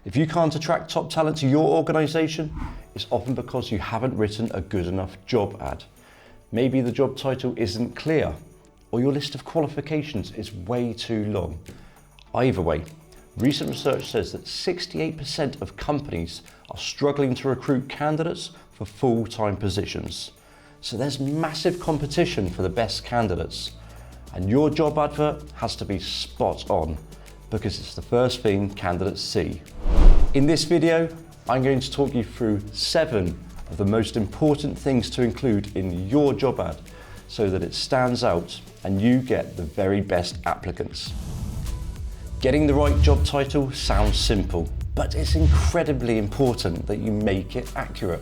If you can't attract top talent to your organisation, it's often because you haven't written a good enough job ad. Maybe the job title isn't clear, or your list of qualifications is way too long. Either way, recent research says that 68% of companies are struggling to recruit candidates for full-time positions. So there's massive competition for the best candidates. And your job advert has to be spot on, because it's the first thing candidates see. In this video, I'm going to talk you through 7 of the most important things to include in your job ad so that it stands out and you get the very best applicants. Getting the right job title sounds simple, but it's incredibly important that you make it accurate.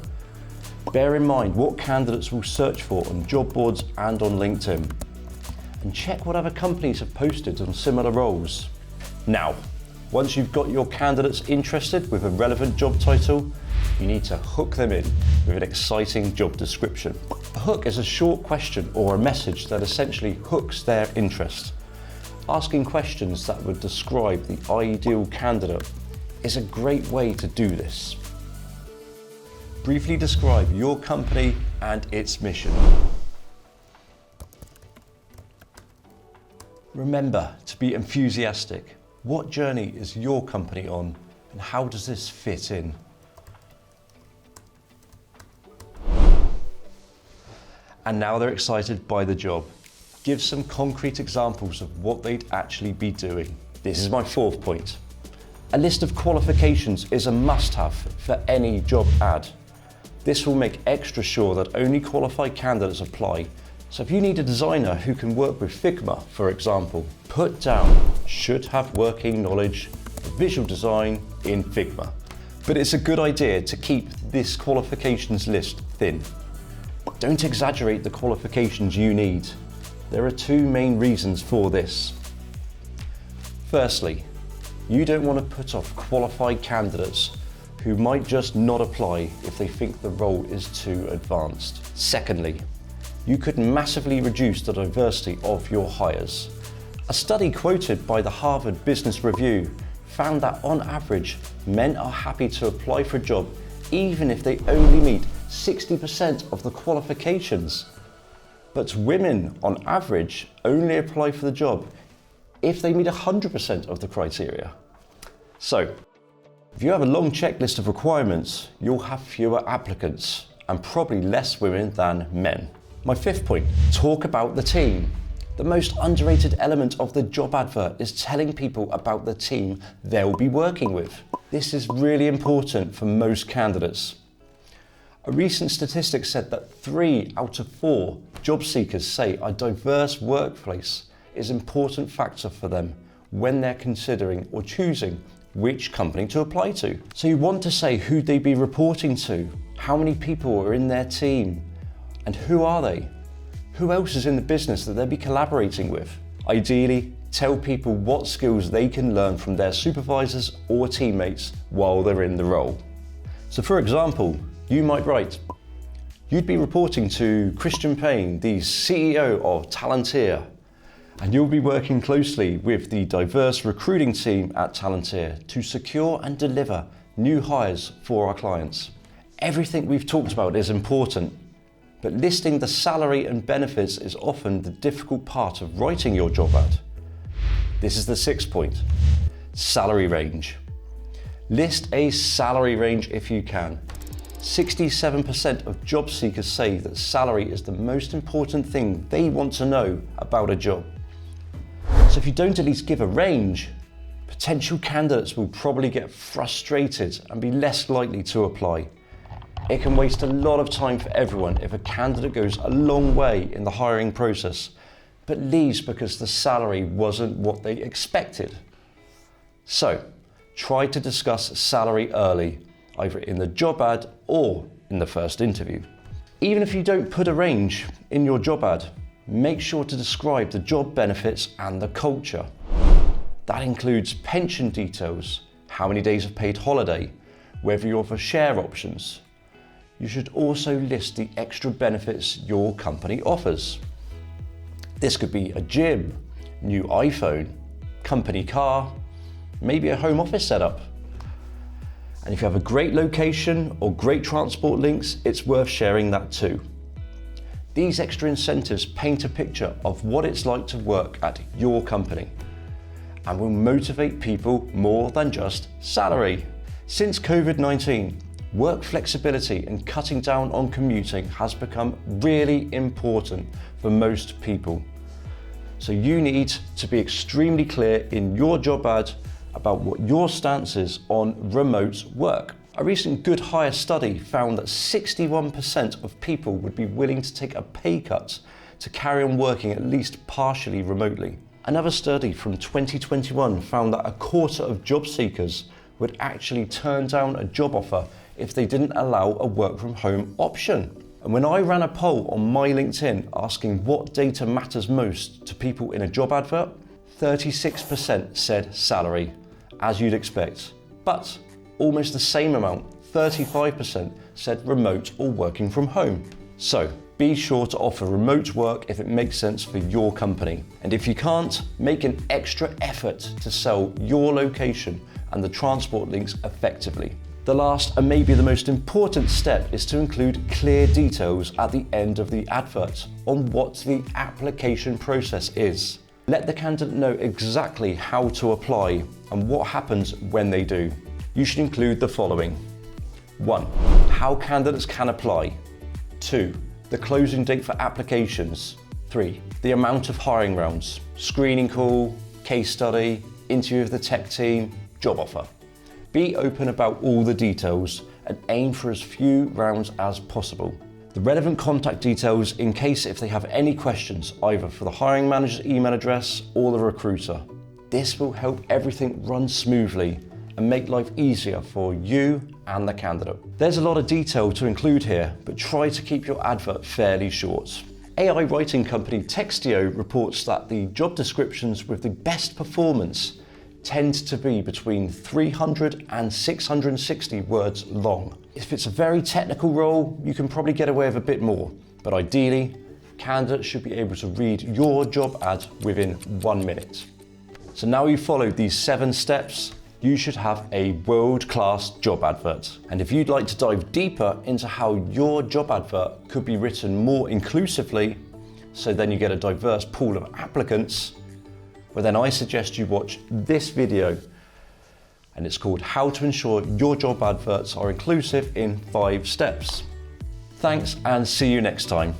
Bear in mind what candidates will search for on job boards and on LinkedIn, and check what other companies have posted on similar roles. Now, once you've got your candidates interested with a relevant job title, you need to hook them in with an exciting job description. A hook is a short question or a message that essentially hooks their interest. Asking questions that would describe the ideal candidate is a great way to do this. Briefly describe your company and its mission. Remember to be enthusiastic. What journey is your company on, and how does this fit in? And now they're excited by the job. Give some concrete examples of what they'd actually be doing. This is my 4th point. A list of qualifications is a must-have for any job ad. This will make extra sure that only qualified candidates apply. So if you need a designer who can work with Figma, for example, put down should have working knowledge of visual design in Figma. But it's a good idea to keep this qualifications list thin. Don't exaggerate the qualifications you need. There are 2 main reasons for this. Firstly, you don't want to put off qualified candidates who might just not apply if they think the role is too advanced. Secondly, you could massively reduce the diversity of your hires. A study quoted by the Harvard Business Review found that on average, men are happy to apply for a job even if they only meet 60% of the qualifications. But women, on average, only apply for the job if they meet 100% of the criteria. So, if you have a long checklist of requirements, you'll have fewer applicants and probably less women than men. My 5th point, talk about the team. The most underrated element of the job advert is telling people about the team they'll be working with. This is really important for most candidates. A recent statistic said that 3 out of 4 job seekers say a diverse workplace is an important factor for them when they're considering or choosing which company to apply to. So you want to say who they'd be reporting to, how many people are in their team, and who are they? Who else is in the business that they'll be collaborating with? Ideally, tell people what skills they can learn from their supervisors or teammates while they're in the role. So for example, you might write, you'd be reporting to Christian Payne, the CEO of Palantir, and you'll be working closely with the diverse recruiting team at Palantir to secure and deliver new hires for our clients. Everything we've talked about is important, but listing the salary and benefits is often the difficult part of writing your job ad. This is the 6th point, salary range. List a salary range if you can. 67% of job seekers say that salary is the most important thing they want to know about a job. So if you don't at least give a range, potential candidates will probably get frustrated and be less likely to apply. It can waste a lot of time for everyone if a candidate goes a long way in the hiring process, but leaves because the salary wasn't what they expected. So, try to discuss salary early, either in the job ad or in the first interview. Even if you don't put a range in your job ad, make sure to describe the job benefits and the culture. That includes pension details, how many days of paid holiday, whether you offer share options. You should also list the extra benefits your company offers. This could be a gym, new iPhone, company car, maybe a home office setup. And if you have a great location or great transport links, it's worth sharing that too. These extra incentives paint a picture of what it's like to work at your company and will motivate people more than just salary. Since COVID-19, work flexibility and cutting down on commuting has become really important for most people. So you need to be extremely clear in your job ad about what your stance is on remote work. A recent Good Hire study found that 61% of people would be willing to take a pay cut to carry on working at least partially remotely. Another study from 2021 found that a quarter of job seekers would actually turn down a job offer if they didn't allow a work from home option. And when I ran a poll on my LinkedIn asking what data matters most to people in a job advert, 36% said salary, as you'd expect. But almost the same amount, 35%, said remote or working from home. So be sure to offer remote work if it makes sense for your company. And if you can't, make an extra effort to sell your location and the transport links effectively. The last and maybe the most important step is to include clear details at the end of the advert on what the application process is. Let the candidate know exactly how to apply and what happens when they do. You should include the following. 1. How candidates can apply. 2. The closing date for applications. 3. The amount of hiring rounds. Screening call, case study, interview with the tech team, job offer. Be open about all the details and aim for as few rounds as possible. The relevant contact details in case if they have any questions, either for the hiring manager's email address or the recruiter. This will help everything run smoothly and make life easier for you and the candidate. There's a lot of detail to include here, but try to keep your advert fairly short. AI writing company Textio reports that the job descriptions with the best performance tend to be between 300 and 660 words long. If it's a very technical role, you can probably get away with a bit more, but ideally, candidates should be able to read your job ad within 1 minute. So now you've followed these 7 steps, you should have a world-class job advert. And if you'd like to dive deeper into how your job advert could be written more inclusively, so then you get a diverse pool of applicants, well then I suggest you watch this video, and it's called How to Ensure Your Job Adverts Are Inclusive in 5 Steps. Thanks and see you next time.